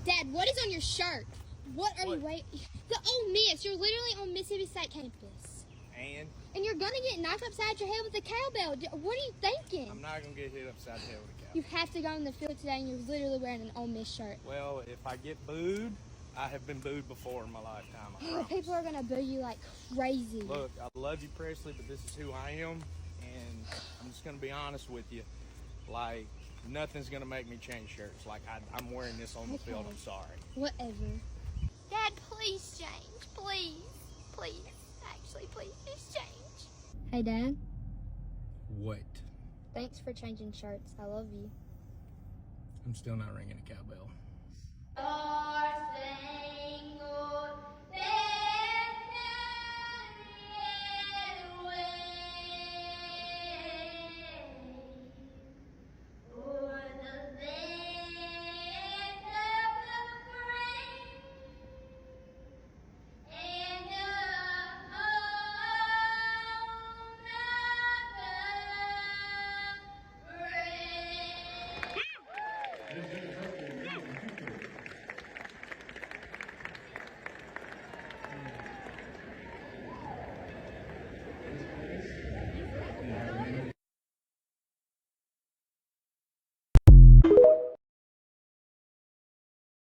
Dad, what is on your shirt? What are you waiting? The Ole Miss. You're literally on Mississippi State campus. And you're gonna get knocked upside your head with a cowbell. What are you thinking? I'm not gonna get hit upside the head with a cowbell. You have to go in the field today, and you're literally wearing an Ole Miss shirt. Well, if I get booed, I have been booed before in my lifetime. I promise. People are gonna boo you like crazy. Look, I love you, Presley, but this is who I am, and I'm just gonna be honest with you. Like, nothing's gonna make me change shirts. Like, I'm wearing this on the field. I'm sorry. Whatever. Dad, please change. Please. Please. Actually, please just change. Hey, Dad. What? Thanks for changing shirts. I love you. I'm still not ringing a cowbell.